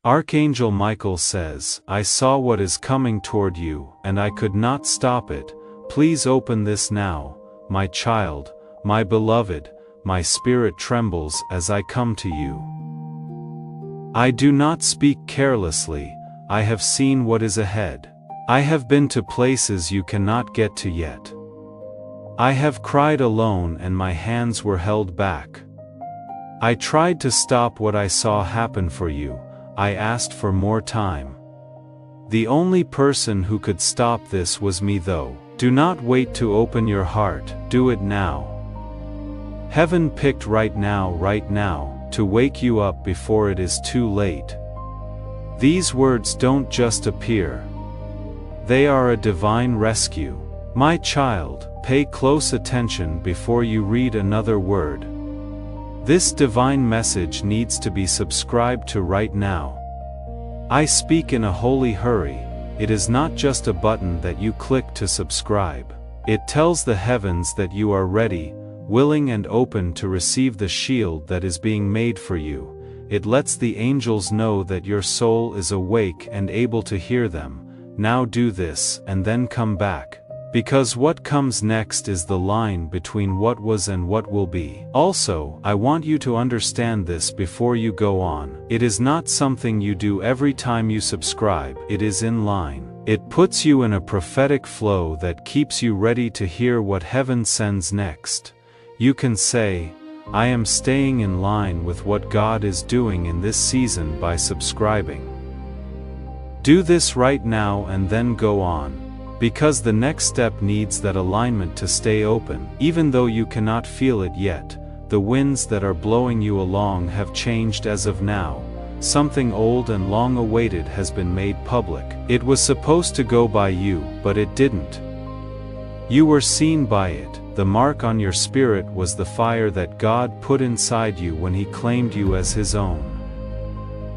Archangel Michael says, I saw what is coming toward you, and I could not stop it. Please open this now, my child, my beloved, my spirit trembles as I come to you. I do not speak carelessly, I have seen what is ahead. I have been to places you cannot get to yet. I have cried alone and my hands were held back. I tried to stop what I saw happen for you, I asked for more time. The only person who could stop this was me though. Do not wait to open your heart, do it now. Heaven picked right now, to wake you up before it is too late. These words don't just appear. They are a divine rescue. My child, pay close attention before you read another word. This divine message needs to be subscribed to right now. I speak in a holy hurry. It is not just a button that you click to subscribe. It tells the heavens that you are ready, willing and open to receive the shield that is being made for you. It lets the angels know that your soul is awake and able to hear them. Now do this and then come back. Because what comes next is the line between what was and what will be. Also, I want you to understand this before you go on. It is not something you do every time you subscribe, it is in line. It puts you in a prophetic flow that keeps you ready to hear what heaven sends next. You can say, I am staying in line with what God is doing in this season by subscribing. Do this right now and then go on. Because the next step needs that alignment to stay open. Even though you cannot feel it yet, the winds that are blowing you along have changed as of now. Something old and long awaited has been made public. It was supposed to go by you, but it didn't. You were seen by it. The mark on your spirit was the fire that God put inside you when He claimed you as His own.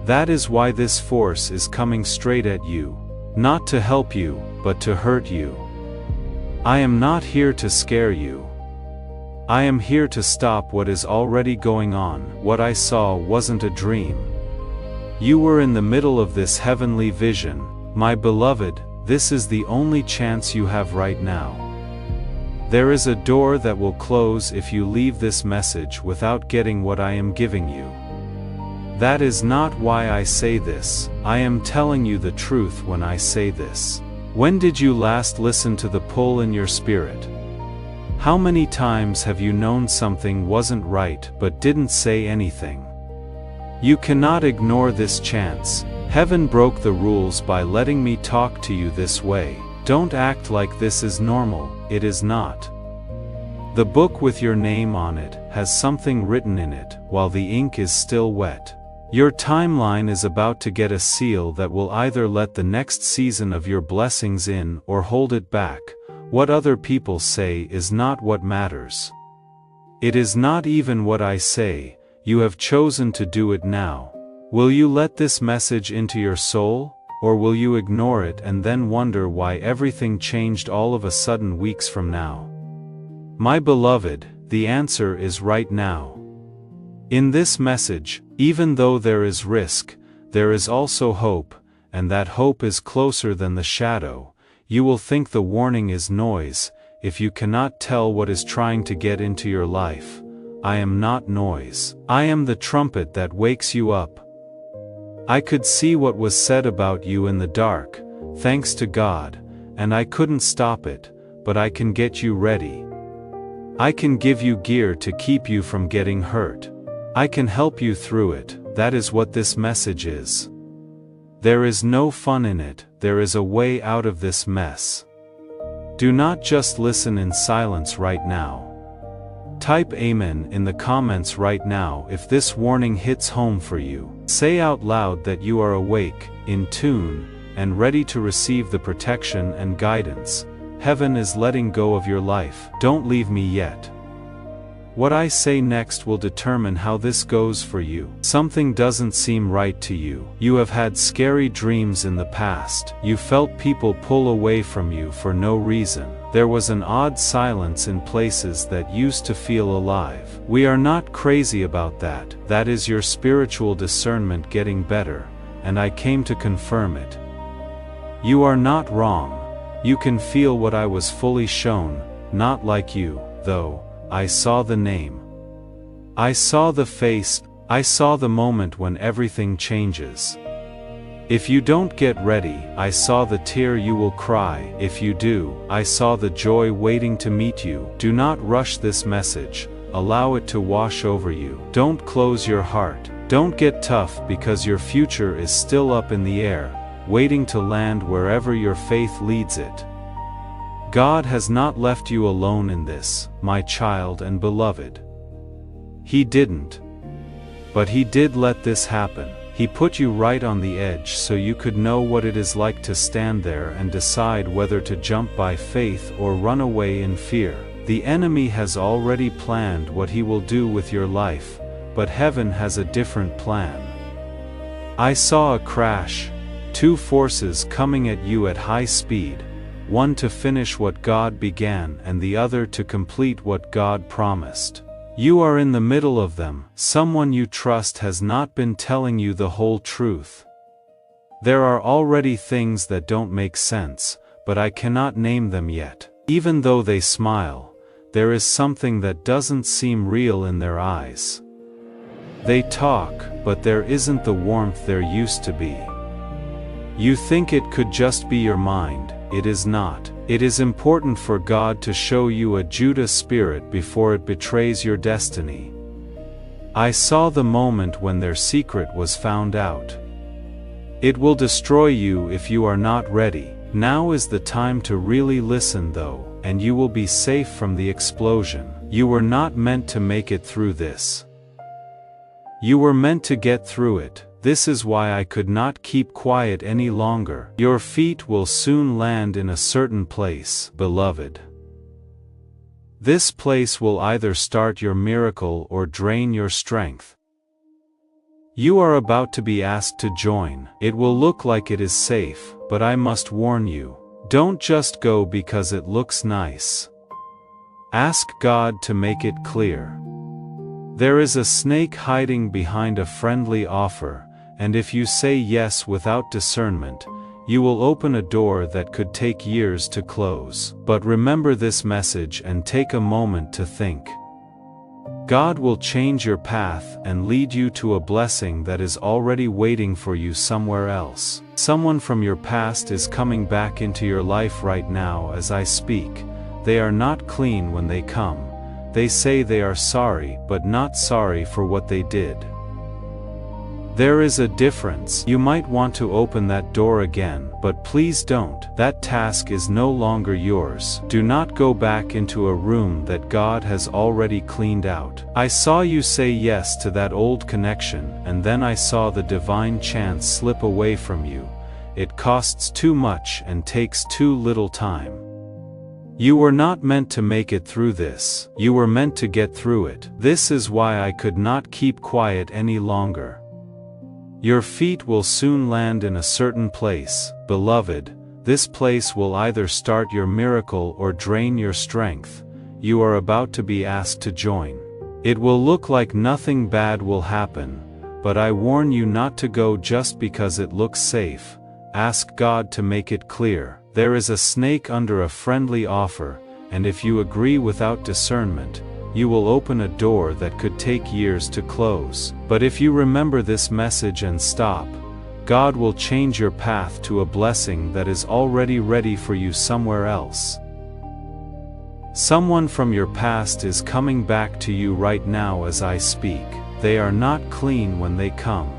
That is why this force is coming straight at you. Not to help you, but to hurt you. I am not here to scare you. I am here to stop what is already going on. What I saw wasn't a dream. You were in the middle of this heavenly vision, my beloved. This is the only chance you have right now. There is a door that will close if you leave this message without getting what I am giving you. That is not why I say this. I am telling you the truth when I say this. When did you last listen to the pull in your spirit? How many times have you known something wasn't right but didn't say anything? You cannot ignore this chance. Heaven broke the rules by letting me talk to you this way. Don't act like this is normal, it is not. The book with your name on it has something written in it while the ink is still wet. Your timeline is about to get a seal that will either let the next season of your blessings in or hold it back. What other people say is not what matters. It is not even what I say. You have chosen to do it now. Will you let this message into your soul, or will you ignore it and then wonder why everything changed all of a sudden weeks from now? My beloved, the answer is right now. In this message, even though there is risk, there is also hope, and that hope is closer than the shadow. You will think the warning is noise, if you cannot tell what is trying to get into your life. I am not noise. I am the trumpet that wakes you up. I could see what was said about you in the dark, thanks to God, and I couldn't stop it, but I can get you ready. I can give you gear to keep you from getting hurt. I can help you through it. That is what this message is. There is no fun in it, there is a way out of this mess. Do not just listen in silence right now. Type Amen in the comments right now if this warning hits home for you. Say out loud that you are awake, in tune, and ready to receive the protection and guidance. Heaven is letting go of your life. Don't leave me yet. What I say next will determine how this goes for you. Something doesn't seem right to you. You have had scary dreams in the past. You felt people pull away from you for no reason. There was an odd silence in places that used to feel alive. We are not crazy about that. That is your spiritual discernment getting better. and I came to confirm it. You are not wrong. You can feel what I was fully shown, not like you, though. I saw the name. I saw the face, I saw the moment when everything changes. If you don't get ready, I saw the tear you will cry. If you do, I saw the joy waiting to meet you. Do not rush this message, allow it to wash over you. Don't close your heart. Don't get tough because your future is still up in the air, waiting to land wherever your faith leads it. God has not left you alone in this, my child and beloved. He didn't. But He did let this happen. He put you right on the edge so you could know what it is like to stand there and decide whether to jump by faith or run away in fear. The enemy has already planned what he will do with your life, but heaven has a different plan. I saw a crash, two forces coming at you at high speed, one to finish what God began and the other to complete what God promised. You are in the middle of them. Someone you trust has not been telling you the whole truth. There are already things that don't make sense, but I cannot name them yet. Even though they smile, there is something that doesn't seem real in their eyes. They talk, but there isn't the warmth there used to be. You think it could just be your mind. It is not. It is important for God to show you a Judah spirit before it betrays your destiny. I saw the moment when their secret was found out. It will destroy you if you are not ready. Now is the time to really listen though, and you will be safe from the explosion. You were not meant to make it through this. You were meant to get through it. This is why I could not keep quiet any longer. Your feet will soon land in a certain place, beloved. This place will either start your miracle or drain your strength. You are about to be asked to join. It will look like it is safe, but I must warn you. Don't just go because it looks nice. Ask God to make it clear. There is a snake hiding behind a friendly offer, and if you say yes without discernment, you will open a door that could take years to close. But remember this message and take a moment to think. God will change your path and lead you to a blessing that is already waiting for you somewhere else. Someone from your past is coming back into your life right now as I speak. They are not clean when they come. They say they are sorry, but not sorry for what they did. There is a difference. You might want to open that door again, but please don't. That task is no longer yours. Do not go back into a room that God has already cleaned out. I saw you say yes to that old connection, and then I saw the divine chance slip away from you. It costs too much and takes too little time. You were not meant to make it through this. You were meant to get through it. This is why I could not keep quiet any longer. Your feet will soon land in a certain place, beloved. This place will either start your miracle or drain your strength. You are about to be asked to join. It will look like nothing bad will happen, but I warn you not to go just because it looks safe. Ask God to make it clear. There is a snake under a friendly offer, and if you agree without discernment, you will open a door that could take years to close. But if you remember this message and stop, God will change your path to a blessing that is already ready for you somewhere else. Someone from your past is coming back to you right now as I speak. They are not clean when they come.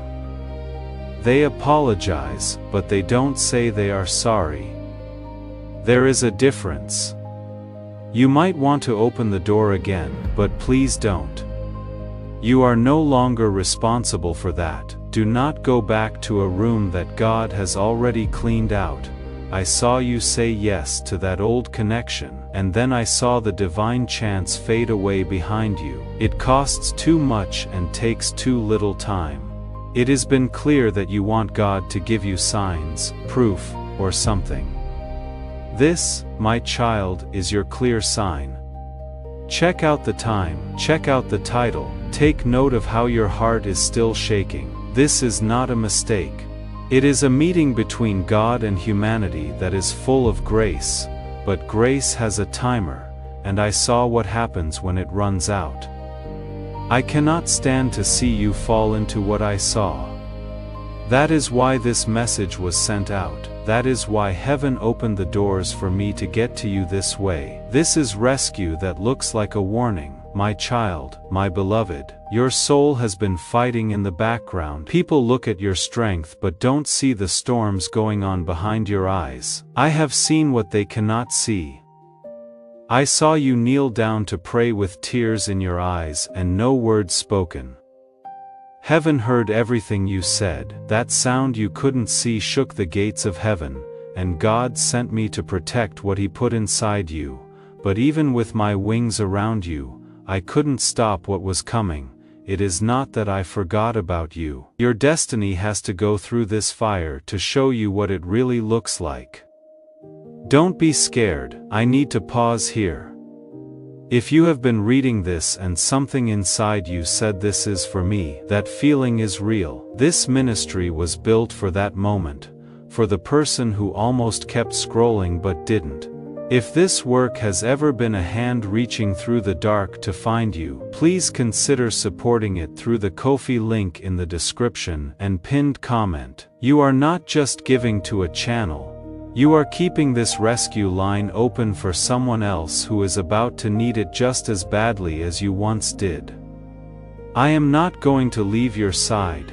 They apologize, but they don't say they are sorry. There is a difference. You might want to open the door again, but please don't. You are no longer responsible for that. Do not go back to a room that God has already cleaned out. I saw you say yes to that old connection, and then I saw the divine chance fade away behind you. It costs too much and takes too little time. It has been clear that you want God to give you signs, proof, or something. This, my child, is your clear sign. Check out the time, check out the title, take note of how your heart is still shaking. This is not a mistake. It is a meeting between God and humanity that is full of grace, but grace has a timer, and I saw what happens when it runs out. I cannot stand to see you fall into what I saw. That is why this message was sent out. That is why heaven opened the doors for me to get to you this way. This is rescue that looks like a warning. My child, my beloved, your soul has been fighting in the background. People look at your strength but don't see the storms going on behind your eyes. I have seen what they cannot see. I saw you kneel down to pray with tears in your eyes and no word spoken. Heaven heard everything you said. That sound you couldn't see shook the gates of heaven, and God sent me to protect what He put inside you. But even with my wings around you, I couldn't stop what was coming. It is not that I forgot about you. Your destiny has to go through this fire to show you what it really looks like. Don't be scared. I need to pause here. If you have been reading this and something inside you said this is for me, that feeling is real. This ministry was built for that moment, for the person who almost kept scrolling but didn't. If this work has ever been a hand reaching through the dark to find you, please consider supporting it through the Ko-fi link in the description and pinned comment. You are not just giving to a channel. You are keeping this rescue line open for someone else who is about to need it just as badly as you once did. I am not going to leave your side.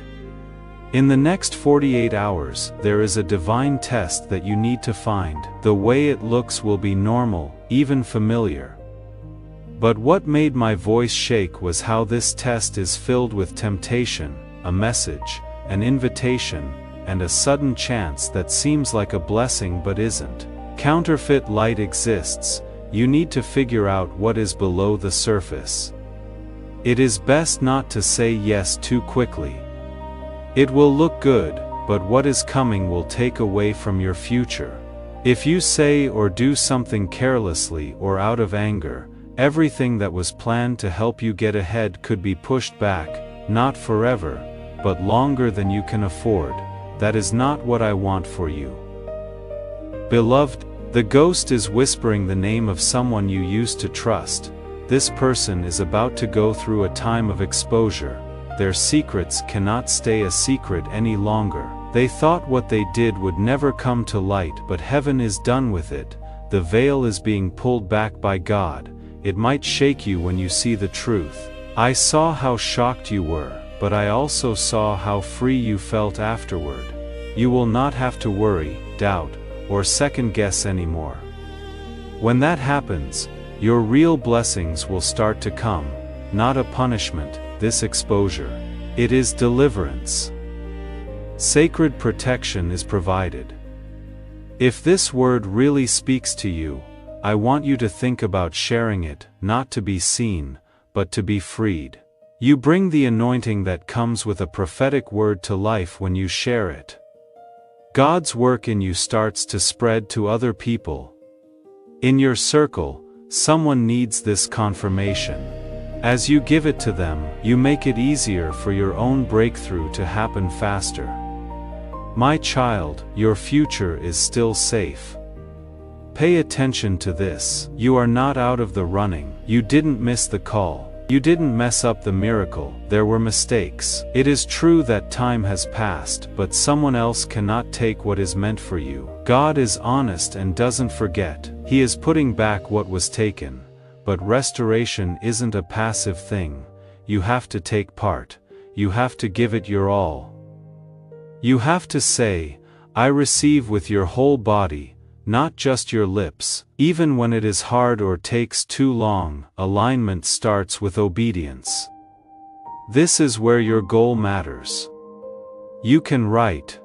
In the next 48 hours, there is a divine test that you need to find. The way it looks will be normal, even familiar. But what made my voice shake was how this test is filled with temptation, a message, an invitation, and a sudden chance that seems like a blessing but isn't. Counterfeit light exists. You need to figure out what is below the surface. It is best not to say yes too quickly. It will look good, but what is coming will take away from your future. If you say or do something carelessly or out of anger, everything that was planned to help you get ahead could be pushed back, not forever, but longer than you can afford. That is not what I want for you. Beloved, the ghost is whispering the name of someone you used to trust. This person is about to go through a time of exposure. Their secrets cannot stay a secret any longer. They thought what they did would never come to light, but heaven is done with it. The veil is being pulled back by God. It might shake you when you see the truth. I saw how shocked you were, but I also saw how free you felt afterward. You will not have to worry, doubt, or second guess anymore. When that happens, your real blessings will start to come, not a punishment. This exposure. It is deliverance. Sacred protection is provided. If this word really speaks to you, I want you to think about sharing it, not to be seen, but to be freed. You bring the anointing that comes with a prophetic word to life when you share it. God's work in you starts to spread to other people. In your circle, someone needs this confirmation. As you give it to them, you make it easier for your own breakthrough to happen faster. My child, your future is still safe. Pay attention to this. You are not out of the running. You didn't miss the call. You didn't mess up the miracle. There were mistakes. It is true that time has passed, but someone else cannot take what is meant for you. God is honest and doesn't forget. He is putting back what was taken. But restoration isn't a passive thing. You have to take part. You have to give it your all. You have to say, I receive with your whole body, not just your lips. Even when it is hard or takes too long, alignment starts with obedience. This is where your goal matters. You can write,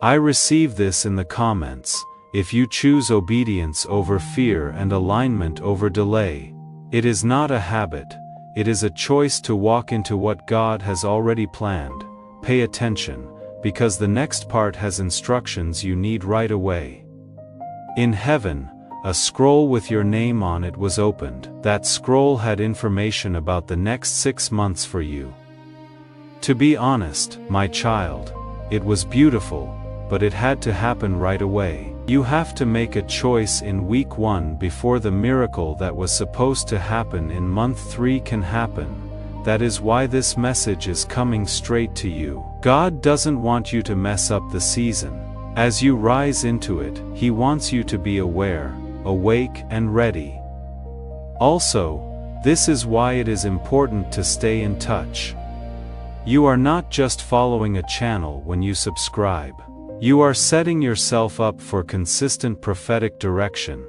I receive this in the comments. If you choose obedience over fear and alignment over delay, it is not a habit, it is a choice to walk into what God has already planned. Pay attention, because the next part has instructions you need right away. In heaven, a scroll with your name on it was opened. That scroll had information about the next 6 months for you. To be honest, my child, It was beautiful, but it had to happen right away. You have to make a choice in week 1 before the miracle that was supposed to happen in month 3 can happen. That is why this message is coming straight to you. God doesn't want you to mess up the season. As you rise into it, He wants you to be aware, awake and ready. Also, this is why it is important to stay in touch. You are not just following a channel when you subscribe. You are setting yourself up for consistent prophetic direction.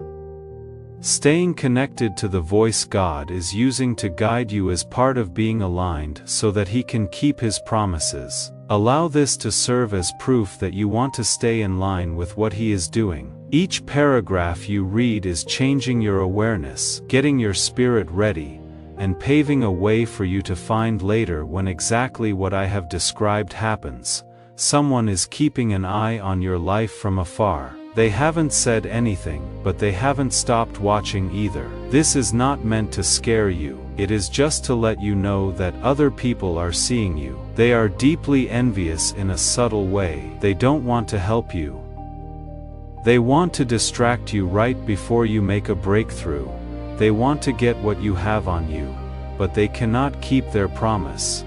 Staying connected to the voice God is using to guide you as part of being aligned so that He can keep His promises. Allow this to serve as proof that you want to stay in line with what He is doing. Each paragraph you read is changing your awareness, getting your spirit ready, and paving a way for you to find later when exactly what I have described happens. Someone is keeping an eye on your life from afar. They haven't said anything, but they haven't stopped watching either. This is not meant to scare you. It is just to let you know that other people are seeing you. They are deeply envious in a subtle way. They don't want to help you. They want to distract you right before you make a breakthrough. They want to get what you have on you, but they cannot keep their promise.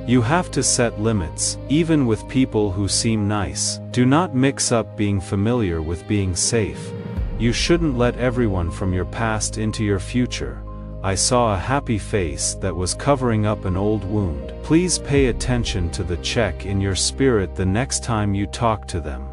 You have to set limits, even with people who seem nice. Do not mix up being familiar with being safe. You shouldn't let everyone from your past into your future. I saw a happy face that was covering up an old wound. Please pay attention to the check in your spirit the next time you talk to them.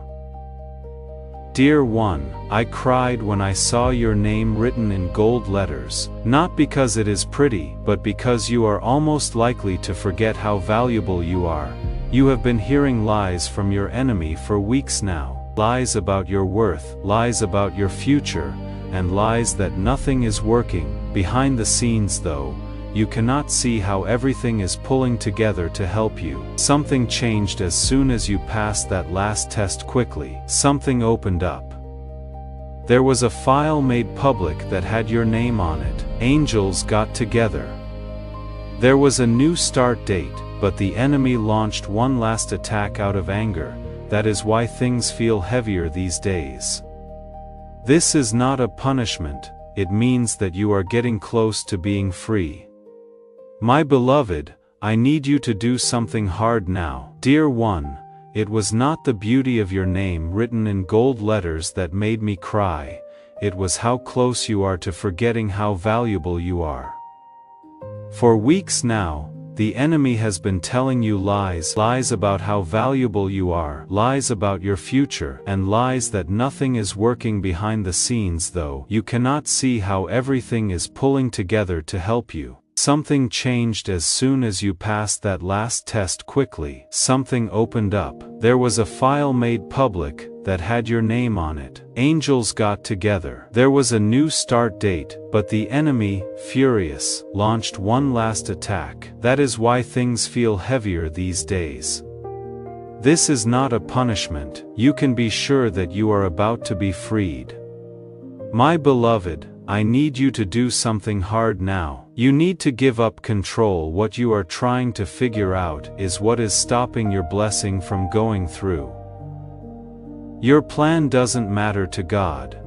Dear one, I cried when I saw your name written in gold letters, not because it is pretty, but because you are almost likely to forget how valuable you are. You have been hearing lies from your enemy for weeks now. Lies about your worth, lies about your future, and lies that nothing is working. Behind the scenes though, you cannot see how everything is pulling together to help you. Something changed as soon as you passed that last test quickly. Something opened up. There was a file made public that had your name on it. Angels got together. There was a new start date, but the enemy launched one last attack out of anger. That is why things feel heavier these days. This is not a punishment, it means that you are getting close to being free. My beloved, I need you to do something hard now. Dear one, it was not the beauty of your name written in gold letters that made me cry, it was how close you are to forgetting how valuable you are. For weeks now, the enemy has been telling you lies about how valuable you are, lies about your future, and lies that nothing is working behind the scenes though you cannot see how everything is pulling together to help you. Something changed as soon as you passed that last test quickly. Something opened up. There was a file made public that had your name on it. Angels got together. There was a new start date, but the enemy, furious, launched one last attack. That is why things feel heavier these days. This is not a punishment. You can be sure that you are about to be freed. My beloved, I need you to do something hard now. You need to give up control. What you are trying to figure out is what is stopping your blessing from going through. Your plan doesn't matter to God.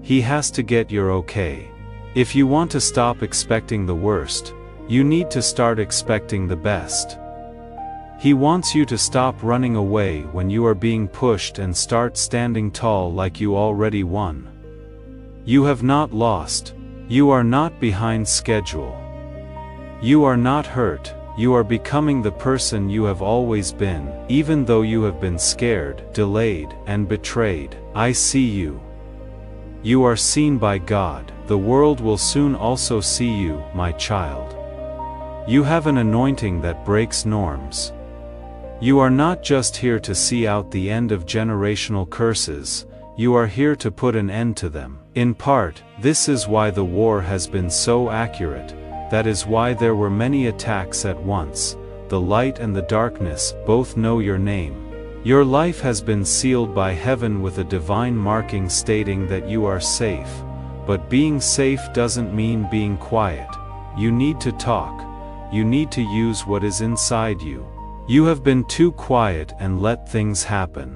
He has to get your okay. If you want to stop expecting the worst, you need to start expecting the best. He wants you to stop running away when you are being pushed and start standing tall like you already won. You have not lost. You are not behind schedule. You are not hurt. You are becoming the person you have always been, even though you have been scared, delayed, and betrayed. I see you. You are seen by God. The world will soon also see you, my child. You have an anointing that breaks norms. You are not just here to see out the end of generational curses, you are here to put an end to them. In part, this is why the war has been so accurate, that is why there were many attacks at once. The light and the darkness both know your name. Your life has been sealed by heaven with a divine marking stating that you are safe. But being safe doesn't mean being quiet. You need to talk. You need to use what is inside you. You have been too quiet and let things happen.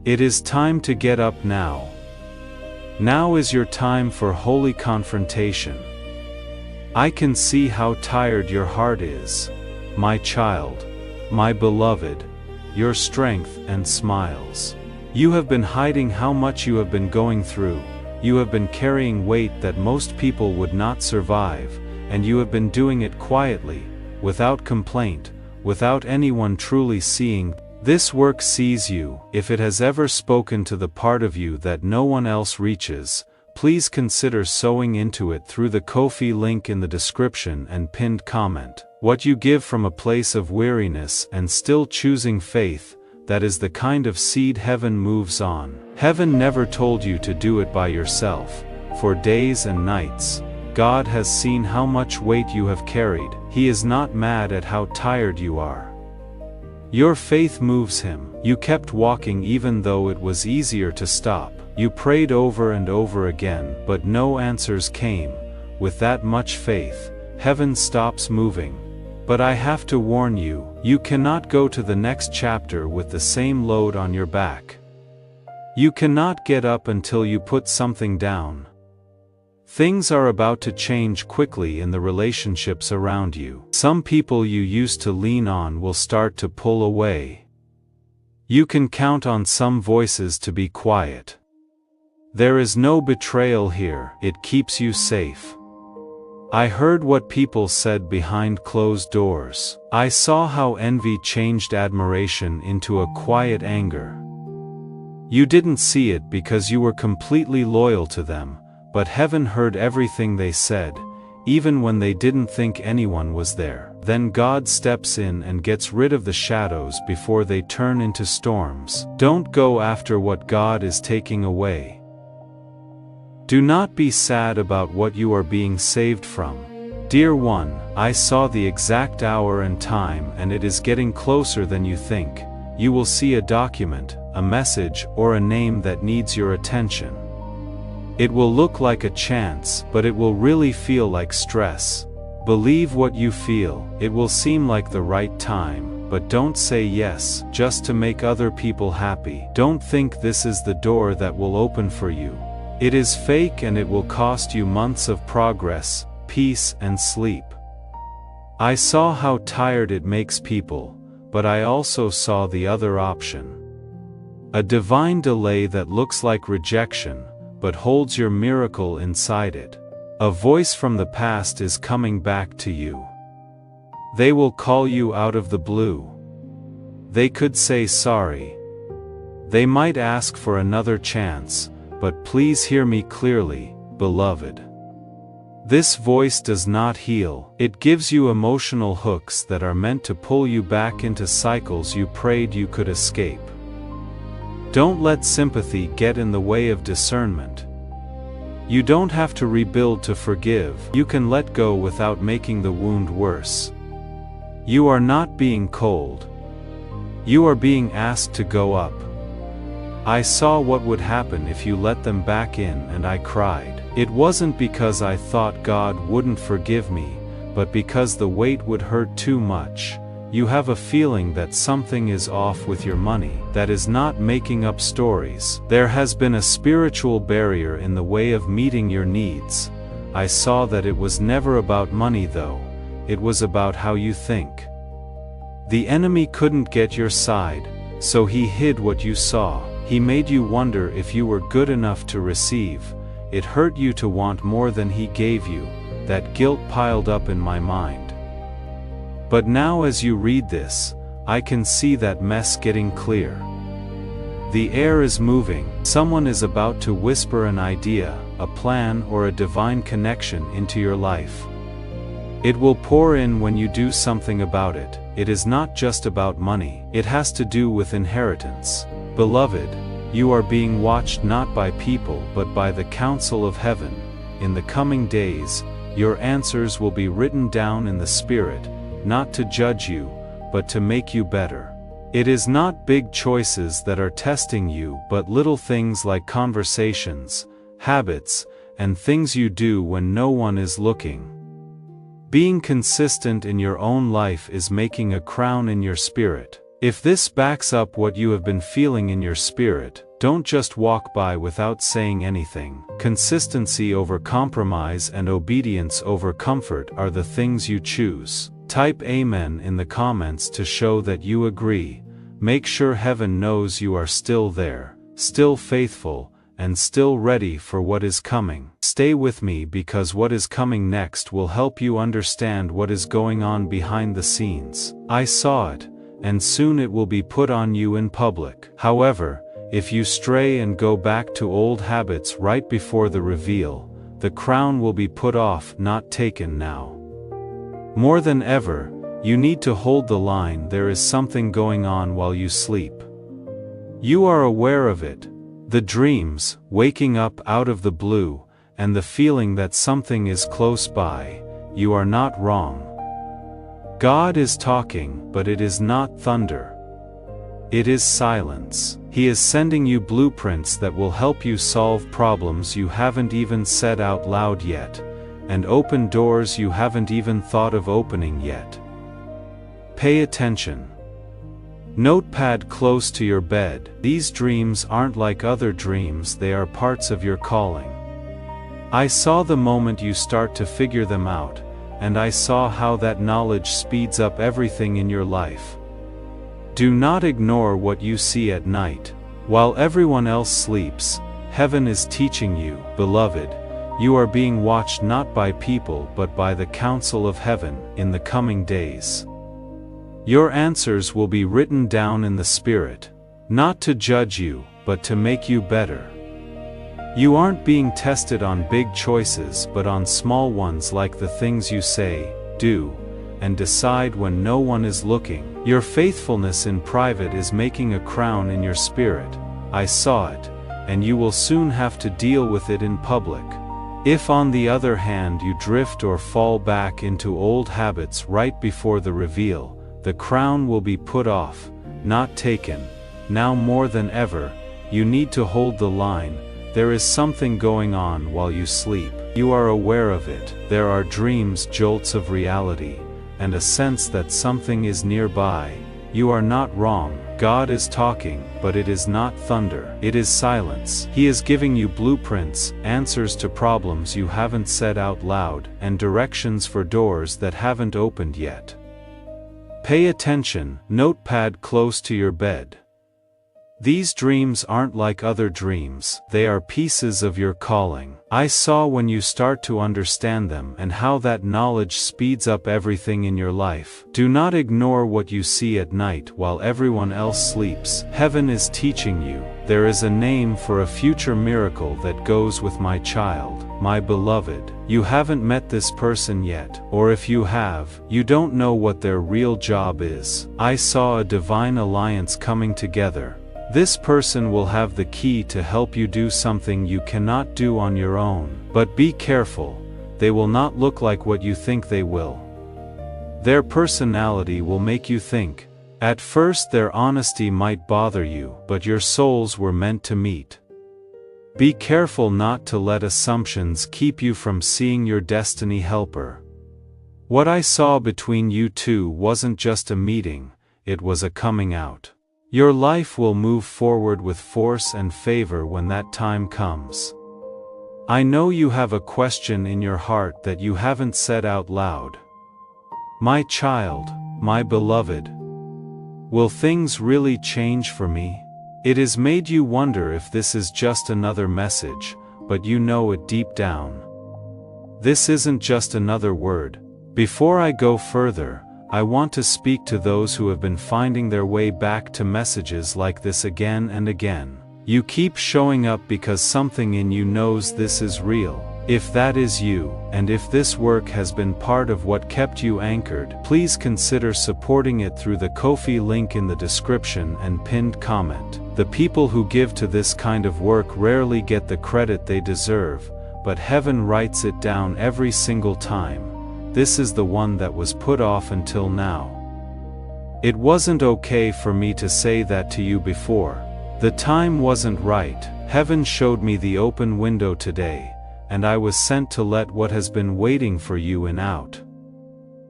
It is time to get up now. Now is your time for holy confrontation. I can see how tired your heart is, my child, my beloved, your strength and smiles. You have been hiding how much you have been going through, you have been carrying weight that most people would not survive, and you have been doing it quietly, without complaint, without anyone truly seeing. This work sees you. If it has ever spoken to the part of you that no one else reaches, please consider sowing into it through the Ko-fi link in the description and pinned comment. What you give from a place of weariness and still choosing faith, that is the kind of seed heaven moves on. Heaven never told you to do it by yourself. For days and nights, God has seen how much weight you have carried. He is not mad at how tired you are. Your faith moves him. You kept walking even though it was easier to stop. You prayed over and over again, but no answers came. With that much faith, heaven stops moving. But I have to warn you, you cannot go to the next chapter with the same load on your back. You cannot get up until you put something down. Things are about to change quickly in the relationships around you. Some people you used to lean on will start to pull away. You can count on some voices to be quiet. There is no betrayal here, it keeps you safe. I heard what people said behind closed doors. I saw how envy changed admiration into a quiet anger. You didn't see it because you were completely loyal to them. But heaven heard everything they said, even when they didn't think anyone was there. Then God steps in and gets rid of the shadows before they turn into storms. Don't go after what God is taking away. Do not be sad about what you are being saved from. Dear one, I saw the exact hour and time, and it is getting closer than you think. You will see a document, a message, or a name that needs your attention. It will look like a chance, but it will really feel like stress. Believe what you feel. It will seem like the right time, but don't say yes just to make other people happy. Don't think this is the door that will open for you. It is fake and it will cost you months of progress, peace and sleep. I saw how tired it makes people, but I also saw the other option. A divine delay that looks like rejection, but holds your miracle inside it. A voice from the past is coming back to you. They will call you out of the blue. They could say sorry. They might ask for another chance, but please hear me clearly, beloved. This voice does not heal. It gives you emotional hooks that are meant to pull you back into cycles you prayed you could escape. Don't let sympathy get in the way of discernment. You don't have to rebuild to forgive. You can let go without making the wound worse. You are not being cold. You are being asked to go up. I saw what would happen if you let them back in, and I cried. It wasn't because I thought God wouldn't forgive me, but because the weight would hurt too much. You have a feeling that something is off with your money. That is not making up stories. There has been a spiritual barrier in the way of meeting your needs. I saw that it was never about money though. It was about how you think. The enemy couldn't get your side, so he hid what you saw. He made you wonder if you were good enough to receive. It hurt you to want more than he gave you. That guilt piled up in my mind. But now as you read this, I can see that mess getting clear. The air is moving. Someone is about to whisper an idea, a plan, or a divine connection into your life. It will pour in when you do something about it. It is not just about money. It has to do with inheritance. Beloved, you are being watched not by people but by the counsel of heaven. In the coming days, your answers will be written down in the Spirit, not to judge you, but to make you better. It is not big choices that are testing you, but little things like conversations, habits, and things you do when no one is looking. Being consistent in your own life is making a crown in your spirit. If this backs up what you have been feeling in your spirit, don't just walk by without saying anything. Consistency over compromise and obedience over comfort are the things you choose. Type Amen in the comments to show that you agree. Make sure heaven knows you are still there, still faithful, and still ready for what is coming. Stay with me because what is coming next will help you understand what is going on behind the scenes. I saw it, and soon it will be put on you in public. However, if you stray and go back to old habits right before the reveal, the crown will be put off, not taken now. More than ever, you need to hold the line. There is something going on while you sleep. You are aware of it. The dreams, waking up out of the blue, and the feeling that something is close by. You are not wrong. God is talking, but it is not thunder. It is silence. He is sending you blueprints that will help you solve problems you haven't even said out loud yet, and open doors you haven't even thought of opening yet. Pay attention. Notepad close to your bed. These dreams aren't like other dreams, they are parts of your calling. I saw the moment you start to figure them out, and I saw how that knowledge speeds up everything in your life. Do not ignore what you see at night. While everyone else sleeps, heaven is teaching you, beloved, you are being watched not by people but by the counsel of heaven in the coming days. Your answers will be written down in the Spirit, not to judge you, but to make you better. You aren't being tested on big choices but on small ones, like the things you say, do, and decide when no one is looking. Your faithfulness in private is making a crown in your spirit. I saw it, and you will soon have to deal with it in public. If on the other hand you drift or fall back into old habits right before the reveal, the crown will be put off, not taken. Now more than ever, you need to hold the line. There is something going on while you sleep. You are aware of it. There are dreams, jolts of reality, and a sense that something is nearby. You are not wrong. God is talking, but it is not thunder. It is silence. He is giving you blueprints, answers to problems you haven't said out loud, and directions for doors that haven't opened yet. Pay attention. Notepad close to your bed. These dreams aren't like other dreams, they are pieces of your calling. I saw when you start to understand them and how that knowledge speeds up everything in your life. Do not ignore what you see at night while everyone else sleeps. Heaven is teaching you. There is a name for a future miracle that goes with my child, my beloved. You haven't met this person yet, or if you have, you don't know what their real job is. I saw a divine alliance coming together. This person will have the key to help you do something you cannot do on your own. But be careful, they will not look like what you think they will. Their personality will make you think. At first their honesty might bother you, but your souls were meant to meet. Be careful not to let assumptions keep you from seeing your destiny helper. What I saw between you two wasn't just a meeting, it was a coming out. Your life will move forward with force and favor when that time comes. I know you have a question in your heart that you haven't said out loud. My child, my beloved, will things really change for me? It has made you wonder if this is just another message, but you know it deep down. This isn't just another word. Before I go further, I want to speak to those who have been finding their way back to messages like this again and again. You keep showing up because something in you knows this is real. If that is you, and if this work has been part of what kept you anchored, please consider supporting it through the Ko-fi link in the description and pinned comment. The people who give to this kind of work rarely get the credit they deserve, but heaven writes it down every single time. This is the one that was put off until now. It wasn't okay for me to say that to you before. The time wasn't right. Heaven showed me the open window today, and I was sent to let what has been waiting for you in out.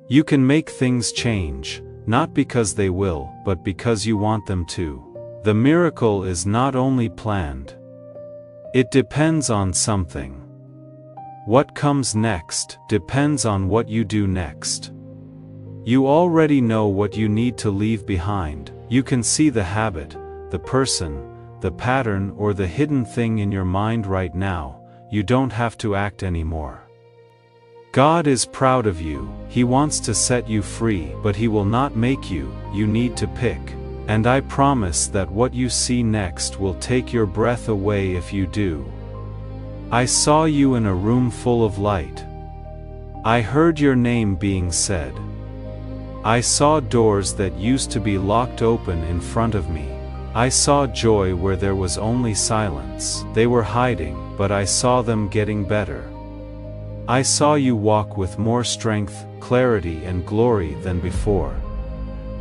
You can make things change, not because they will, but because you want them to. The miracle is not only planned. It depends on something. What comes next depends on what you do next. You already know what you need to leave behind. You can see the habit, the person, the pattern, or the hidden thing in your mind right now. You don't have to act anymore. God is proud of you. He wants to set you free, but He will not make you. You need to pick. And I promise that what you see next will take your breath away if you do. I saw you in a room full of light. I heard your name being said. I saw doors that used to be locked open in front of me. I saw joy where there was only silence. They were hiding, but I saw them getting better. I saw you walk with more strength, clarity, and glory than before.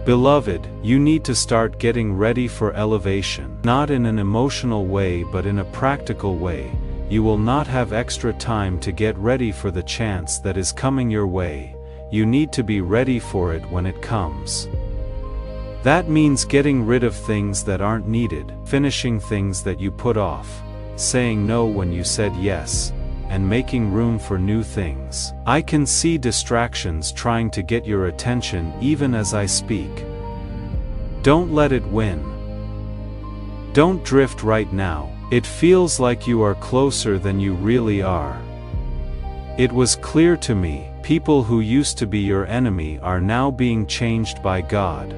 Beloved, you need to start getting ready for elevation. Not in an emotional way, but in a practical way. You will not have extra time to get ready for the chance that is coming your way. You need to be ready for it when it comes. That means getting rid of things that aren't needed, finishing things that you put off, saying no when you said yes, and making room for new things. I can see distractions trying to get your attention even as I speak. Don't let it win. Don't drift right now. It feels like you are closer than you really are. It was clear to me, people who used to be your enemy are now being changed by God.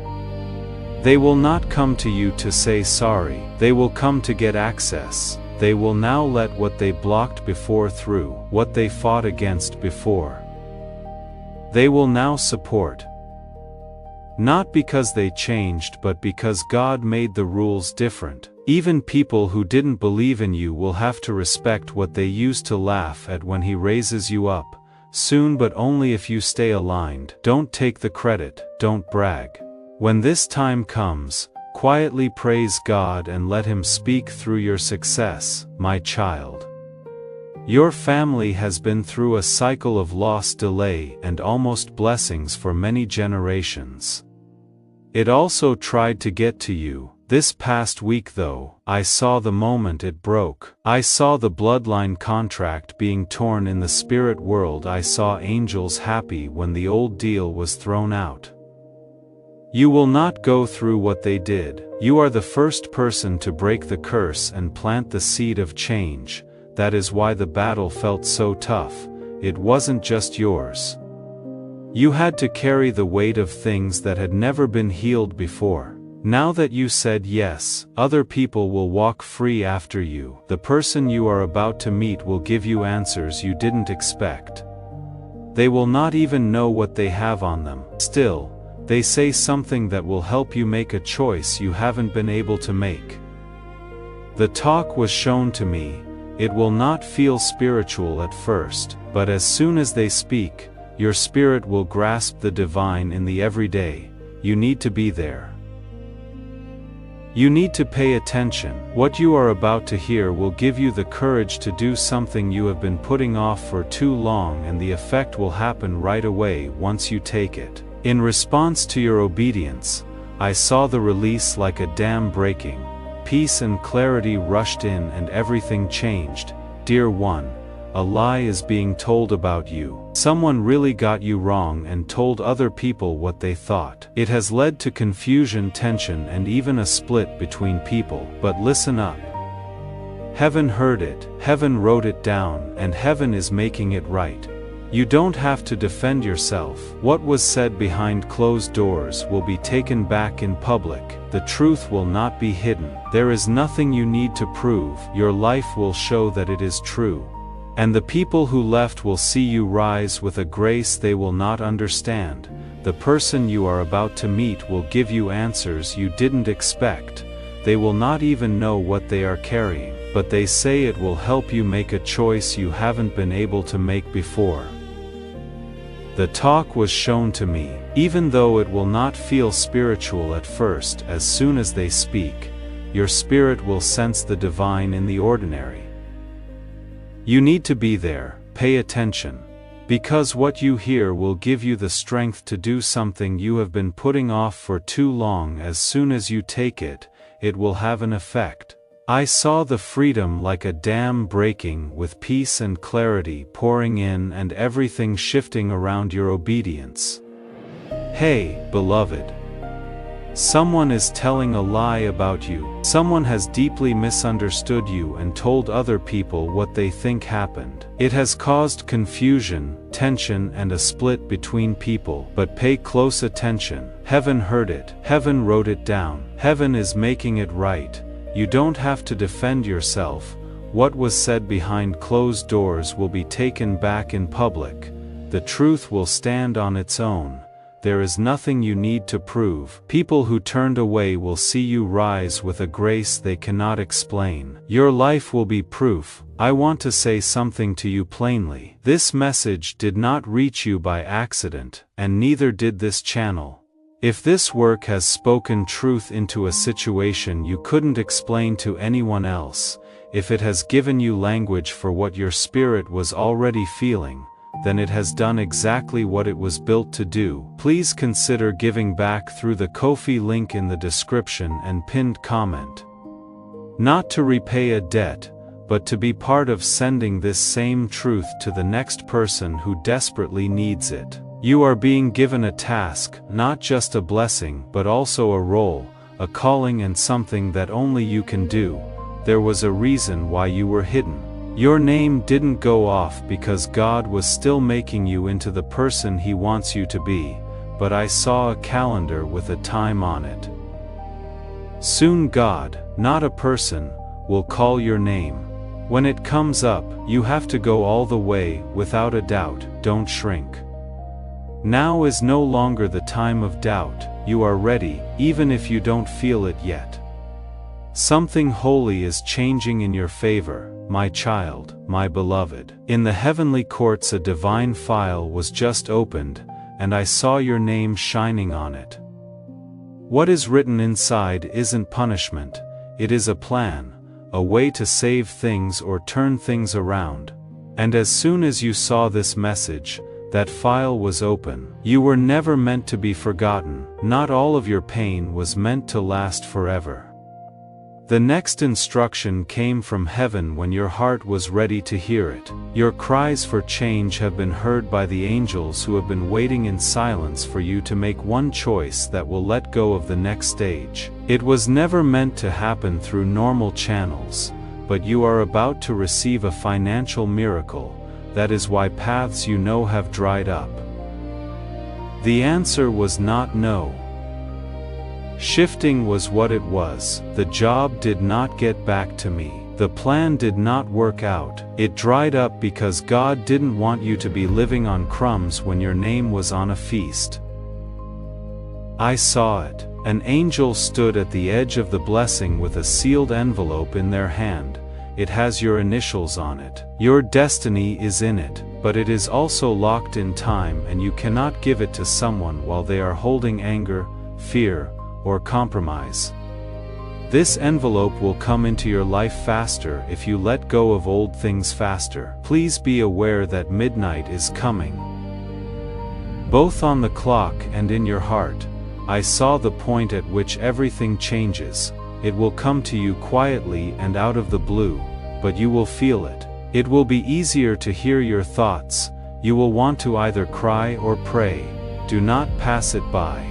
They will not come to you to say sorry. They will come to get access. They will now let what they blocked before through, what they fought against before. They will now support. Not because they changed, but because God made the rules different. Even people who didn't believe in you will have to respect what they used to laugh at when He raises you up. Soon, but only if you stay aligned. Don't take the credit, don't brag. When this time comes, quietly praise God and let Him speak through your success, my child. Your family has been through a cycle of loss, delay, and almost blessings for many generations. It also tried to get to you. This past week though, I saw the moment it broke. I saw the bloodline contract being torn in the spirit world. I saw angels happy when the old deal was thrown out. You will not go through what they did. You are the first person to break the curse and plant the seed of change. That is why the battle felt so tough. It wasn't just yours. You had to carry the weight of things that had never been healed before. Now that you said yes, other people will walk free after you. The person you are about to meet will give you answers you didn't expect. They will not even know what they have on them. Still, they say something that will help you make a choice you haven't been able to make. The talk was shown to me. It will not feel spiritual at first, but as soon as they speak, your spirit will grasp the divine in the everyday. You need to be there. You need to pay attention. What you are about to hear will give you the courage to do something you have been putting off for too long, and the effect will happen right away once you take it. In response to your obedience, I saw the release like a dam breaking. Peace and clarity rushed in and everything changed. Dear one, a lie is being told about you. Someone really got you wrong and told other people what they thought. It has led to confusion, tension, and even a split between people. But listen up. Heaven heard it, heaven wrote it down, and heaven is making it right. You don't have to defend yourself. What was said behind closed doors will be taken back in public. The truth will not be hidden. There is nothing you need to prove. Your life will show that it is true. And the people who left will see you rise with a grace they will not understand. The person you are about to meet will give you answers you didn't expect. They will not even know what they are carrying, but they say it will help you make a choice you haven't been able to make before. The talk was shown to me. Even though it will not feel spiritual at first, as soon as they speak, your spirit will sense the divine in the ordinary. You need to be there, pay attention. Because what you hear will give you the strength to do something you have been putting off for too long. As soon as you take it, it will have an effect. I saw the freedom like a dam breaking, with peace and clarity pouring in and everything shifting around your obedience. Hey, beloved. Someone is telling a lie about you. Someone has deeply misunderstood you and told other people what they think happened. It has caused confusion, tension, and a split between people. But pay close attention. Heaven heard it. Heaven wrote it down. Heaven is making it right. You don't have to defend yourself. What was said behind closed doors will be taken back in public. The truth will stand on its own. There is nothing you need to prove. People who turned away will see you rise with a grace they cannot explain. Your life will be proof. I want to say something to you plainly. This message did not reach you by accident, and neither did this channel. If this work has spoken truth into a situation you couldn't explain to anyone else, if it has given you language for what your spirit was already feeling, then it has done exactly what it was built to do. Please consider giving back through the Ko-fi link in the description and pinned comment. Not to repay a debt, but to be part of sending this same truth to the next person who desperately needs it. You are being given a task, not just a blessing, but also a role, a calling, and something that only you can do. There was a reason why you were hidden. Your name didn't go off because God was still making you into the person He wants you to be, but I saw a calendar with a time on it. Soon God, not a person, will call your name. When it comes up, you have to go all the way, without a doubt. Don't shrink. Now is no longer the time of doubt. You are ready, even if you don't feel it yet. Something holy is changing in your favor, my child, my beloved. In the heavenly courts a divine file was just opened, and I saw your name shining on it. What is written inside isn't punishment, it is a plan, a way to save things or turn things around. And as soon as you saw this message, that file was open. You were never meant to be forgotten. Not all of your pain was meant to last forever. The next instruction came from heaven when your heart was ready to hear it. Your cries for change have been heard by the angels who have been waiting in silence for you to make one choice that will let go of the next stage. It was never meant to happen through normal channels, but you are about to receive a financial miracle. That is why paths you know have dried up. The answer was not no. Shifting was what it was. The job did not get back to me. The plan did not work out. It dried up because God didn't want you to be living on crumbs when your name was on a feast. I saw it. An angel stood at the edge of the blessing with a sealed envelope in their hand. It has your initials on it. Your destiny is in it, but it is also locked in time, and you cannot give it to someone while they are holding anger, fear, or compromise. This envelope will come into your life faster if you let go of old things faster. Please be aware that midnight is coming. Both on the clock and in your heart, I saw the point at which everything changes. It will come to you quietly and out of the blue, but you will feel it. It will be easier to hear your thoughts. You will want to either cry or pray. Do not pass it by.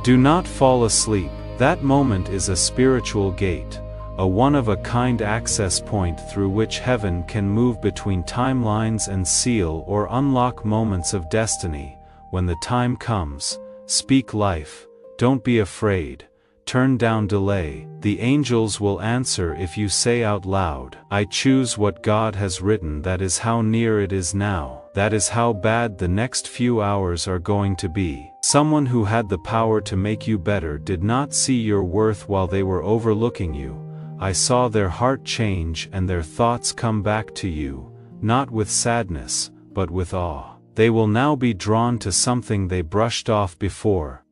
Do not fall asleep. That moment is a spiritual gate, a one-of-a-kind access point through which heaven can move between timelines and seal or unlock moments of destiny. When the time comes, speak life. Don't be afraid. Turn down delay. The angels will answer if you say out loud, I choose what God has written. That is how near it is now. That is how bad the next few hours are going to be. Someone who had the power to make you better did not see your worth while they were overlooking you. I saw their heart change and their thoughts come back to you, not with sadness, but with awe. They will now be drawn to something they brushed off before.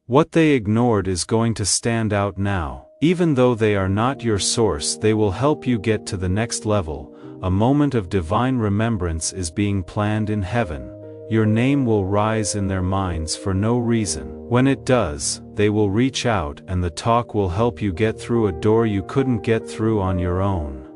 What they ignored is going to stand out now. Even though they are not your source, they will help you get to the next level. a moment of divine remembrance is being planned in heaven. Your name will rise in their minds for no reason. When it does, they will reach out and the talk will help you get through a door you couldn't get through on your own.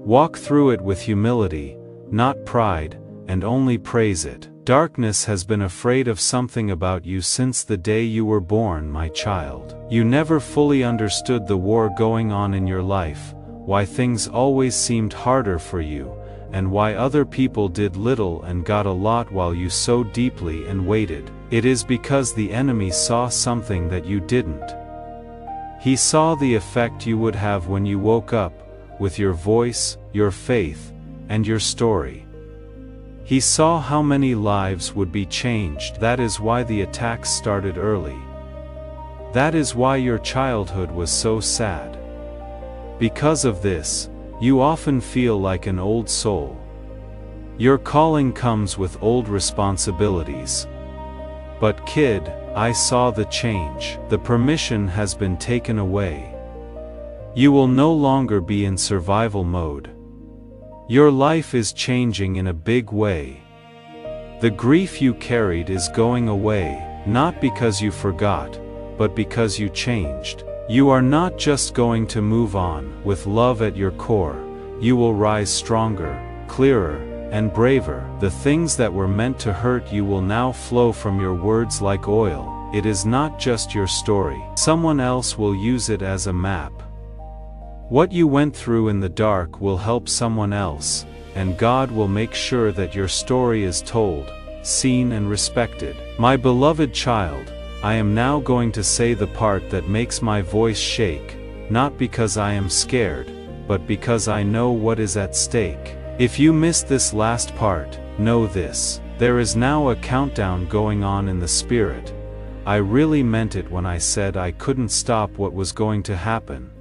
Walk through it with humility, not pride, and only praise it. Darkness has been afraid of something about you since the day you were born, my child. You never fully understood the war going on in your life, why things always seemed harder for you, and why other people did little and got a lot while you sowed deeply and waited. It is because the enemy saw something that you didn't. He saw the effect you would have when you woke up, with your voice, your faith, and your story. He saw how many lives would be changed. That is why the attacks started early. That is why your childhood was so sad. Because of this, you often feel like an old soul. Your calling comes with old responsibilities. But kid, I saw the change. The permission has been taken away. You will no longer be in survival mode. Your life is changing in a big way. The grief you carried is going away, not because you forgot, but because you changed. You are not just going to move on. With love at your core, you will rise stronger, clearer, and braver. The things that were meant to hurt you will now flow from your words like oil. It is not just your story. Someone else will use it as a map. What you went through in the dark will help someone else, and God will make sure that your story is told, seen and respected. My beloved child, I am now going to say the part that makes my voice shake, not because I am scared, but because I know what is at stake. If you missed this last part, know this. There is now a countdown going on in the spirit. I really meant it when I said I couldn't stop what was going to happen.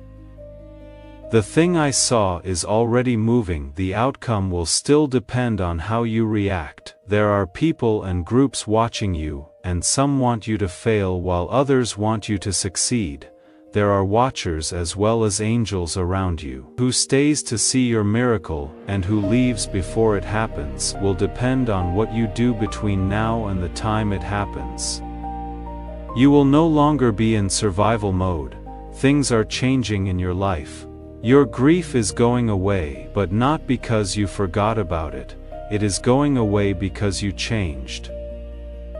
The thing I saw is already moving. The outcome will still depend on how you react. There are people and groups watching you, and some want you to fail while others want you to succeed. There are watchers as well as angels around you. Who stays to see your miracle, and who leaves before it happens, will depend on what you do between now and the time it happens. You will no longer be in survival mode. Things are changing in your life. Your grief is going away, but not because you forgot about it. It is going away because you changed.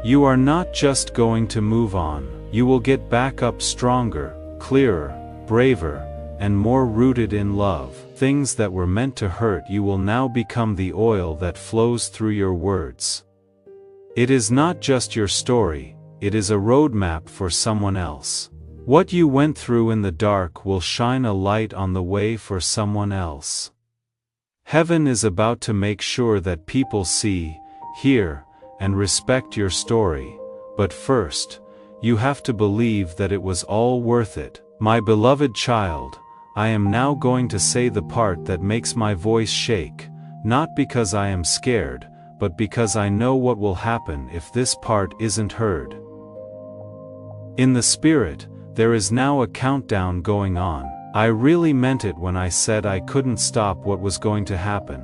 You are not just going to move on. You will get back up stronger, clearer, braver, and more rooted in love. Things that were meant to hurt you will now become the oil that flows through your words. It is not just your story, it is a roadmap for someone else. What you went through in the dark will shine a light on the way for someone else. Heaven is about to make sure that people see, hear, and respect your story, but first, you have to believe that it was all worth it. My beloved child, I am now going to say the part that makes my voice shake, not because I am scared, but because I know what will happen if this part isn't heard. In the spirit, there is now a countdown going on. I really meant it when I said I couldn't stop what was going to happen.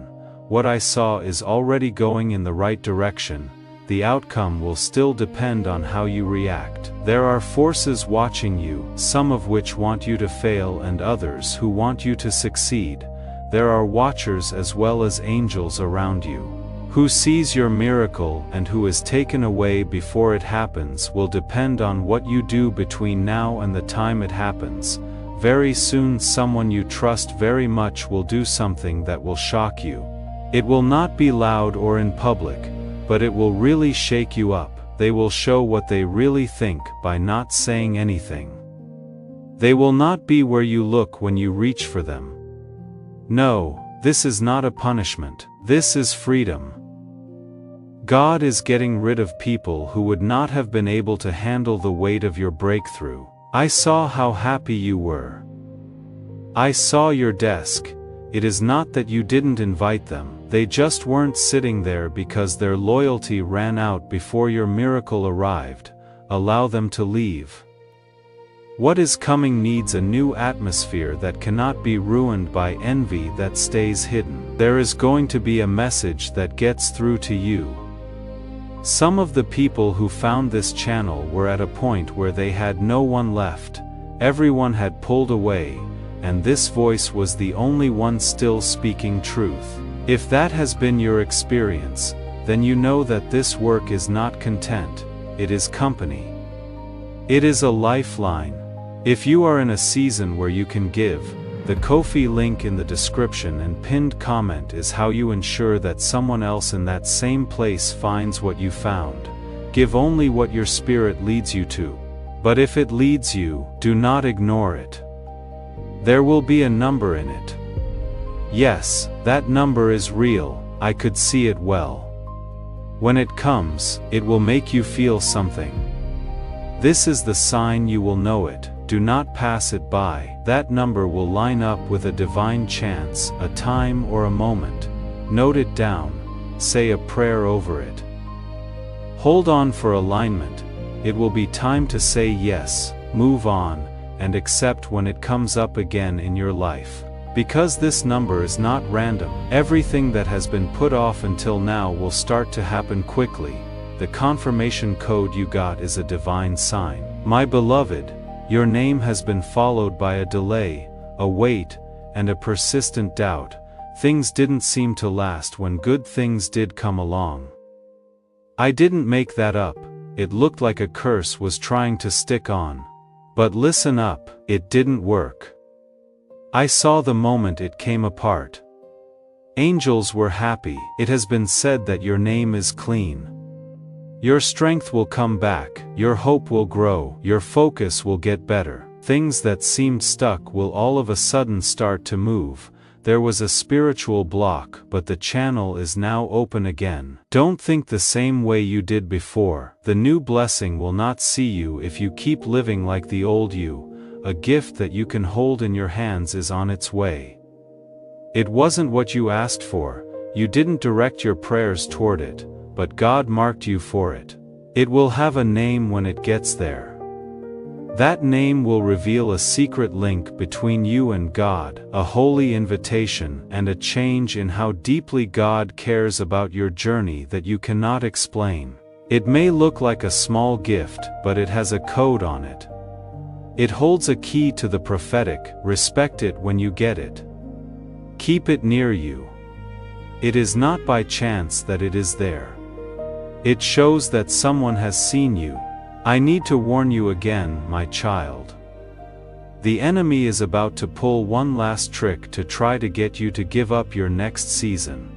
What I saw is already going in the right direction. The outcome will still depend on how you react. There are forces watching you, some of which want you to fail and others who want you to succeed. There are watchers as well as angels around you. Who sees your miracle and who is taken away before it happens will depend on what you do between now and the time it happens. Very soon someone you trust very much will do something that will shock you. It will not be loud or in public, but it will really shake you up. They will show what they really think by not saying anything. They will not be where you look when you reach for them. No, this is not a punishment. This is freedom. God is getting rid of people who would not have been able to handle the weight of your breakthrough. I saw how happy you were. I saw your desk. It is not that you didn't invite them. They just weren't sitting there because their loyalty ran out before your miracle arrived. Allow them to leave. What is coming needs a new atmosphere that cannot be ruined by envy that stays hidden. There is going to be a message that gets through to you. Some of the people who found this channel were at a point where they had no one left, everyone had pulled away, and this voice was the only one still speaking truth. If that has been your experience, then you know that this work is not content, it is company. It is a lifeline. If you are in a season where you can give, the Ko-fi link in the description and pinned comment is how you ensure that someone else in that same place finds what you found. Give only what your spirit leads you to. But if it leads you, do not ignore it. There will be a number in it. Yes, that number is real, I could see it well. When it comes, it will make you feel something. This is the sign you will know it. Do not pass it by. That number will line up with a divine chance, a time or a moment. Note it down. Say a prayer over it. Hold on for alignment. It will be time to say yes, move on, and accept when it comes up again in your life. Because this number is not random, everything that has been put off until now will start to happen quickly. The confirmation code you got is a divine sign. My beloved, your name has been followed by a delay, a wait, and a persistent doubt. Things didn't seem to last when good things did come along. I didn't make that up, it looked like a curse was trying to stick on. But listen up, it didn't work. I saw the moment it came apart. Angels were happy. It has been said that your name is clean. Your strength will come back, your hope will grow, your focus will get better. Things that seemed stuck will all of a sudden start to move. There was a spiritual block, but the channel is now open again. Don't think the same way you did before. The new blessing will not see you if you keep living like the old you. A gift that you can hold in your hands is on its way. It wasn't what you asked for, you didn't direct your prayers toward it, but God marked you for it. It will have a name when it gets there. That name will reveal a secret link between you and God, a holy invitation and a change in how deeply God cares about your journey that you cannot explain. It may look like a small gift, but it has a code on it. It holds a key to the prophetic. Respect it when you get it. Keep it near you. It is not by chance that it is there. It shows that someone has seen you. I need to warn you again, my child. The enemy is about to pull one last trick to try to get you to give up your next season.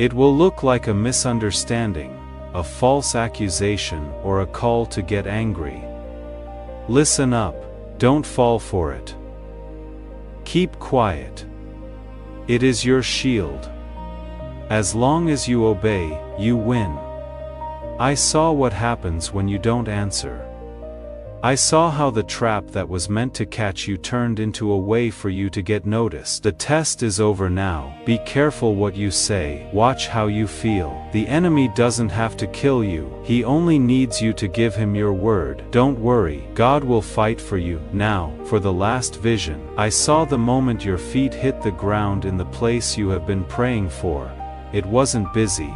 It will look like a misunderstanding, a false accusation, or a call to get angry. Listen up, don't fall for it. Keep quiet. It is your shield. As long as you obey, you win. I saw what happens when you don't answer. I saw how the trap that was meant to catch you turned into a way for you to get noticed. The test is over now. Be careful what you say. Watch how you feel. The enemy doesn't have to kill you. He only needs you to give him your word. Don't worry. God will fight for you. Now, for the last vision. I saw the moment your feet hit the ground in the place you have been praying for. It wasn't busy.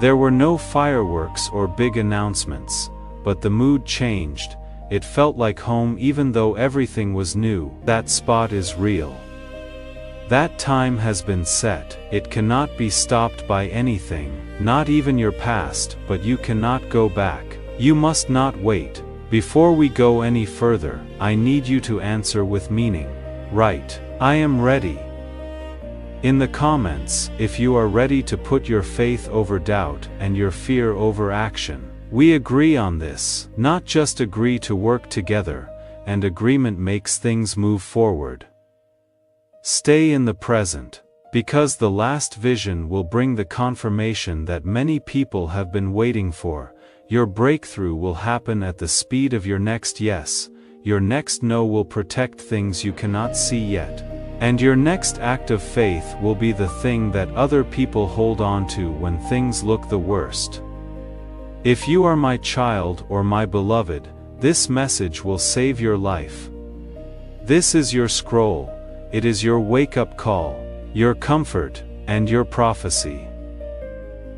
There were no fireworks or big announcements, but the mood changed. It felt like home even though everything was new. That spot is real. That time has been set. It cannot be stopped by anything, not even your past, but you cannot go back. You must not wait. Before we go any further, I need you to answer with meaning. Right. I am ready. In the comments, if you are ready to put your faith over doubt and your fear over action. We agree on this, not just agree to work together, and agreement makes things move forward. Stay in the present, because the last vision will bring the confirmation that many people have been waiting for. Your breakthrough will happen at the speed of your next yes. Your next no will protect things you cannot see yet. And your next act of faith will be the thing that other people hold on to when things look the worst. If you are my child or my beloved, this message will save your life. This is your scroll, it is your wake-up call, your comfort, and your prophecy.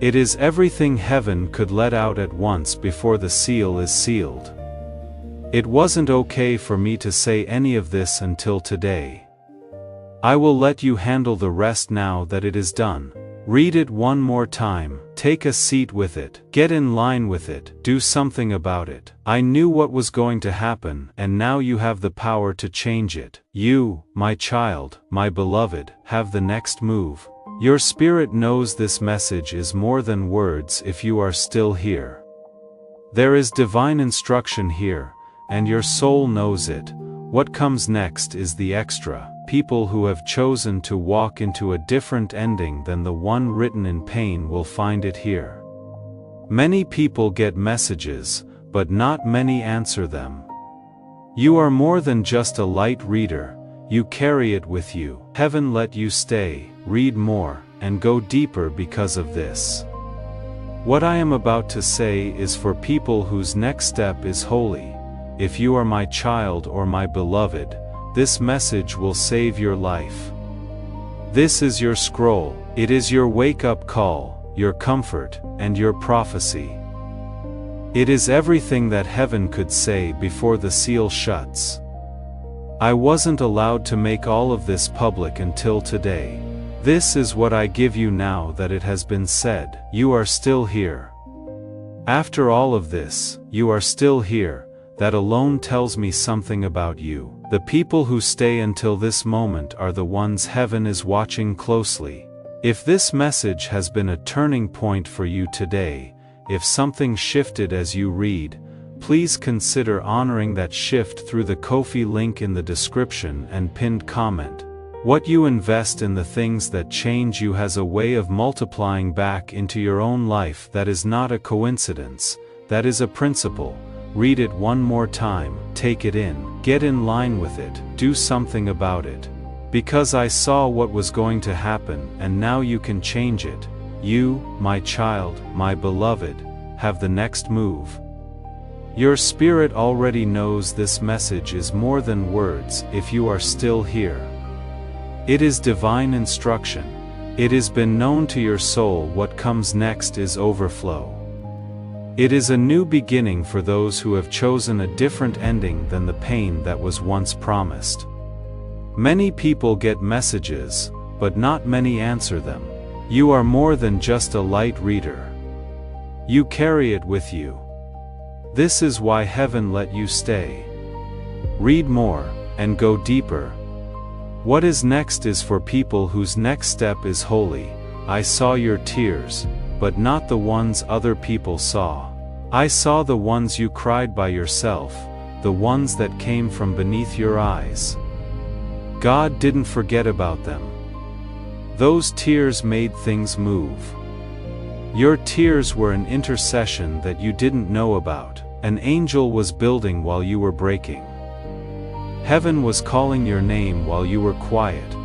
It is everything heaven could let out at once before the seal is sealed. It wasn't okay for me to say any of this until today. I will let you handle the rest now that it is done. Read it one more time, take a seat with it, get in line with it, do something about it. I knew what was going to happen, and now you have the power to change it. You, my child, my beloved, have the next move. Your spirit knows this message is more than words if you are still here. There is divine instruction here, and your soul knows it. What comes next is the extra. People who have chosen to walk into a different ending than the one written in pain will find it here. Many people get messages, but not many answer them. You are more than just a light reader, you carry it with you. Heaven let you stay, read more, and go deeper because of this. What I am about to say is for people whose next step is holy. If you are my child or my beloved, this message will save your life. This is your scroll, it is your wake-up call, your comfort, and your prophecy. It is everything that heaven could say before the seal shuts. I wasn't allowed to make all of this public until today. This is what I give you now that it has been said. You are still here. After all of this, you are still here. That alone tells me something about you. The people who stay until this moment are the ones heaven is watching closely. If this message has been a turning point for you today, if something shifted as you read, please consider honoring that shift through the Ko-fi link in the description and pinned comment. What you invest in the things that change you has a way of multiplying back into your own life. That is not a coincidence, that is a principle. Read it one more time, take it in, get in line with it, do something about it. Because I saw what was going to happen and now you can change it. You, my child, my beloved, have the next move. Your spirit already knows this message is more than words if you are still here. It is divine instruction. It has been known to your soul what comes next is overflow. It is a new beginning for those who have chosen a different ending than the pain that was once promised. Many people get messages, but not many answer them. You are more than just a light reader. You carry it with you. This is why heaven let you stay. Read more, and go deeper. What is next is for people whose next step is holy. I saw your tears, but not the ones other people saw. I saw the ones you cried by yourself, the ones that came from beneath your eyes. God didn't forget about them. Those tears made things move. Your tears were an intercession that you didn't know about. An angel was building while you were breaking. Heaven was calling your name while you were quiet.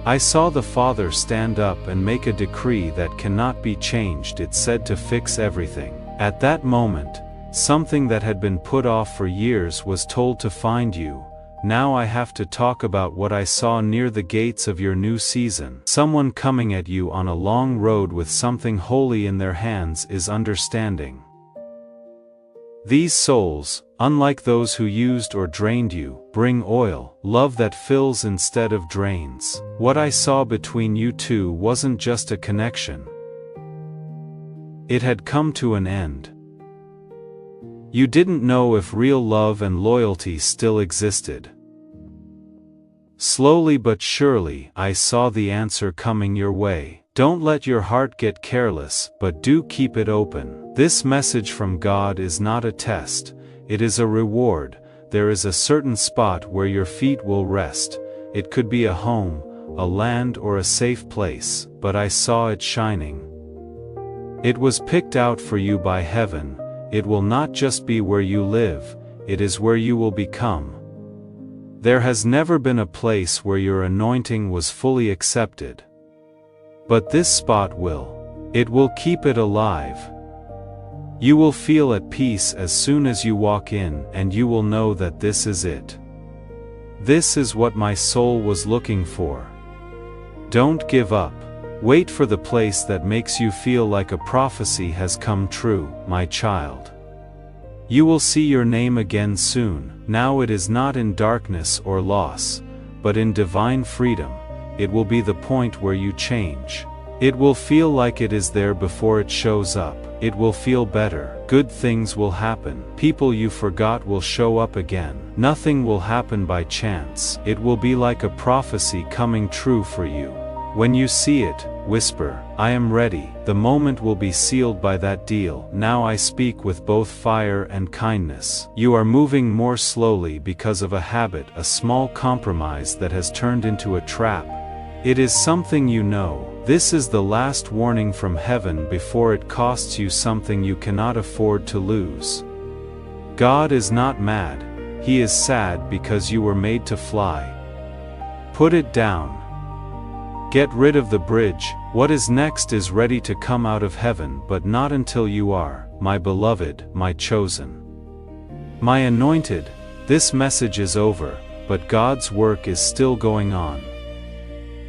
I saw the Father stand up and make a decree that cannot be changed. It said to fix everything. At that moment, something that had been put off for years was told to find you. Now I have to talk about what I saw near the gates of your new season. Someone coming at you on a long road with something holy in their hands is understanding. These souls, unlike those who used or drained you, bring oil, love that fills instead of drains. What I saw between you two wasn't just a connection. It had come to an end. You didn't know if real love and loyalty still existed. Slowly but surely, I saw the answer coming your way. Don't let your heart get careless, but do keep it open. This message from God is not a test, it is a reward. There is a certain spot where your feet will rest. It could be a home, a land, or a safe place, but I saw it shining. It was picked out for you by heaven. It will not just be where you live, it is where you will become. There has never been a place where your anointing was fully accepted. But this spot will. It will keep it alive. You will feel at peace as soon as you walk in, and you will know that this is it. This is what my soul was looking for. Don't give up. Wait for the place that makes you feel like a prophecy has come true, my child. You will see your name again soon. Now it is not in darkness or loss, but in divine freedom. It will be the point where you change. It will feel like it is there before it shows up. It will feel better. Good things will happen. People you forgot will show up again. Nothing will happen by chance. It will be like a prophecy coming true for you. When you see it, whisper, "I am ready." The moment will be sealed by that deal. Now I speak with both fire and kindness. You are moving more slowly because of a habit, a small compromise that has turned into a trap. It is something you know. This is the last warning from heaven before it costs you something you cannot afford to lose. God is not mad. He is sad because you were made to fly. Put it down. Get rid of the bridge. What is next is ready to come out of heaven, but not until you are, my beloved, my chosen. My anointed. This message is over, but God's work is still going on.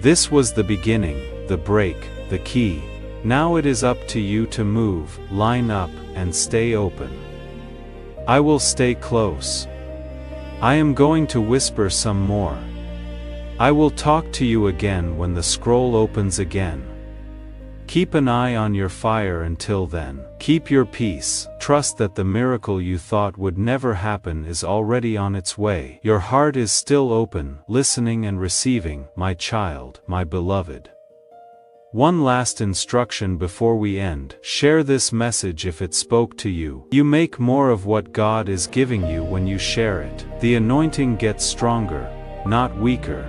This was the beginning, the break, the key. Now it is up to you to move, line up, and stay open. I will stay close. I am going to whisper some more. I will talk to you again when the scroll opens again. Keep an eye on your fire until then. Keep your peace. Trust that the miracle you thought would never happen is already on its way. Your heart is still open, listening and receiving, my child, my beloved. One last instruction before we end. Share this message if it spoke to you. You make more of what God is giving you when you share it. The anointing gets stronger, not weaker.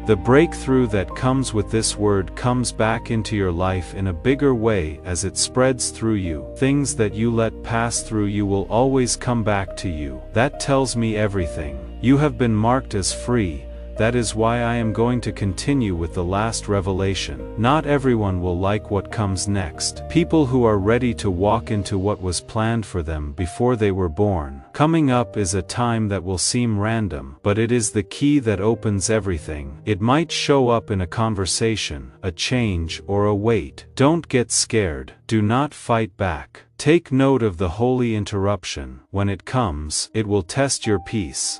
The breakthrough that comes with this word comes back into your life in a bigger way as it spreads through you. Things that you let pass through you will always come back to you. That tells me everything. You have been marked as free. That is why I am going to continue with the last revelation. Not everyone will like what comes next. People who are ready to walk into what was planned for them before they were born. Coming up is a time that will seem random, but it is the key that opens everything. It might show up in a conversation, a change, or a wait. Don't get scared. Do not fight back. Take note of the holy interruption. When it comes, it will test your peace.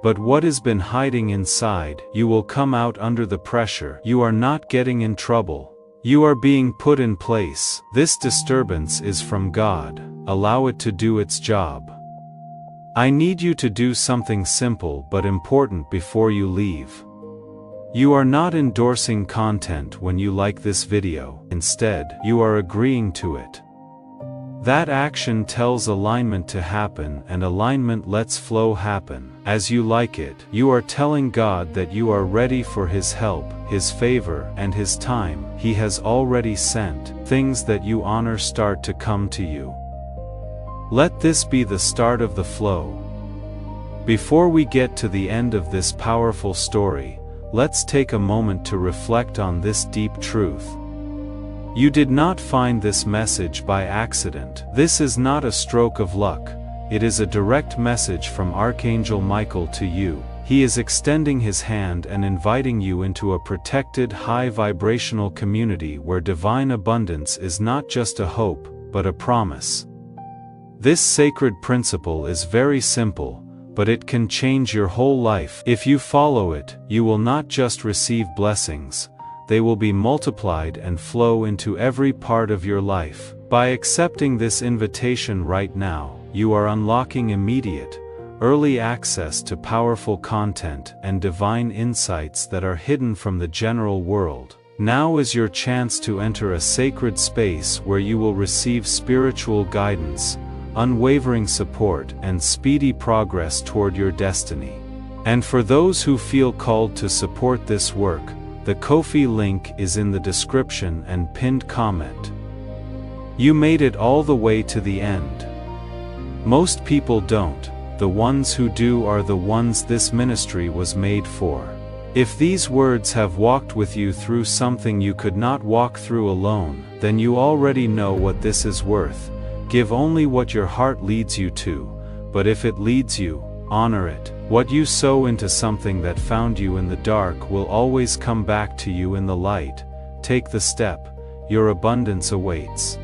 But what has been hiding inside, you will come out under the pressure. You are not getting in trouble. You are being put in place. This disturbance is from God. Allow it to do its job. I need you to do something simple but important before you leave. You are not endorsing content when you like this video. Instead, you are agreeing to it. That action tells alignment to happen, and alignment lets flow happen. As you like it, you are telling God that you are ready for His help, His favor, and His time. He has already sent. Things that you honor start to come to you. Let this be the start of the flow. Before we get to the end of this powerful story, let's take a moment to reflect on this deep truth. You did not find this message by accident. This is not a stroke of luck. It is a direct message from Archangel Michael to you. He is extending his hand and inviting you into a protected, high-vibrational community where divine abundance is not just a hope, but a promise. This sacred principle is very simple, but it can change your whole life. If you follow it, you will not just receive blessings. They will be multiplied and flow into every part of your life. By accepting this invitation right now, you are unlocking immediate, early access to powerful content and divine insights that are hidden from the general world. Now is your chance to enter a sacred space where you will receive spiritual guidance, unwavering support, and speedy progress toward your destiny. And for those who feel called to support this work, the Ko-fi link is in the description and pinned comment. You made it all the way to the end. Most people don't. The ones who do are the ones this ministry was made for. If these words have walked with you through something you could not walk through alone, then you already know what this is worth. Give only what your heart leads you to, but if it leads you, honor it. What you sow into something that found you in the dark will always come back to you in the light. Take the step, your abundance awaits.